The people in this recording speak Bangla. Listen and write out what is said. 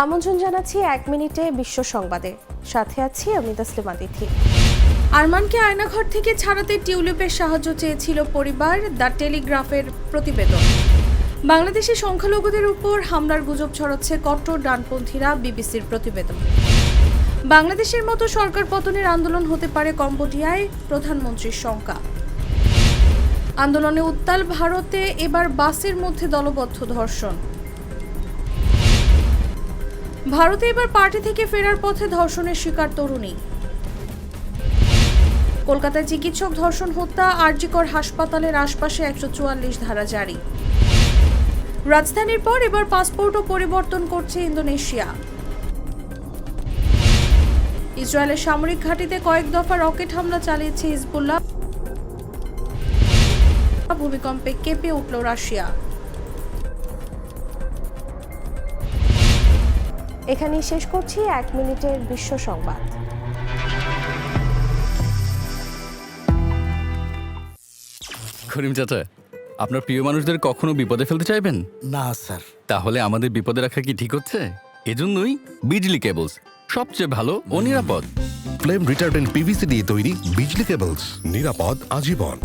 আমন্ত্রণ জানাচ্ছি 1 মিনিটে বিশ্ব সংবাদে, সাথে আছি আমি তাসলিমা তিথি। আরমানকে আয়নাঘর থেকে ছাড়াতে টিউলিপের সাহায্য চেয়েছিল পরিবার, দ্য টেলিগ্রাফের প্রতিবেদন। বাংলাদেশে সংখ্যালঘুদের উপর হামলার গুজব ছড়াচ্ছে কট্টর ডানপন্থীরা, বিবিসির প্রতিবেদন। বাংলাদেশের মতো সরকার পতনের আন্দোলন হতে পারে কম্বোডিয়ায়, প্রধানমন্ত্রীর শঙ্কা। আন্দোলনে উত্তাল ভারতে, এবার বাসের মধ্যে দলবদ্ধ ধর্ষণ। ভারতে এবার পার্টি থেকে ফেরার পথে ধর্ষণের শিকার তরুণী। কলকাতায় চিকিৎসক ধর্ষণ হত্যা, আরজিকর হাসপাতালের আশপাশে 144 ধারা জারি। রাজধানীর পর এবার পাসপোর্টও পরিবর্তন করছে ইন্দোনেশিয়া। ইসরায়েলের সামরিক ঘাঁটিতে কয়েক দফা রকেট হামলা চালিয়েছে হিজবুল্লাহ। ভূমিকম্পে কেঁপে উঠল রাশিয়া। এখানেই শেষ করছি 1 মিনিটের বিশ্ব সংবাদ। করিম চাচা, আপনার প্রিয় মানুষদের কখনো বিপদে ফেলতে চাইবেন না স্যার। তাহলে আমাদের বিপদে রাখা কি ঠিক হচ্ছে? এজন্যই বিজলি কেবলস সবচেয়ে ভালো ও নিরাপদ। ফ্লেম রিটার্ডেন্ট পিভিসি দিয়ে তৈরি বিজলি কেবলস, নিরাপদ আজীবন।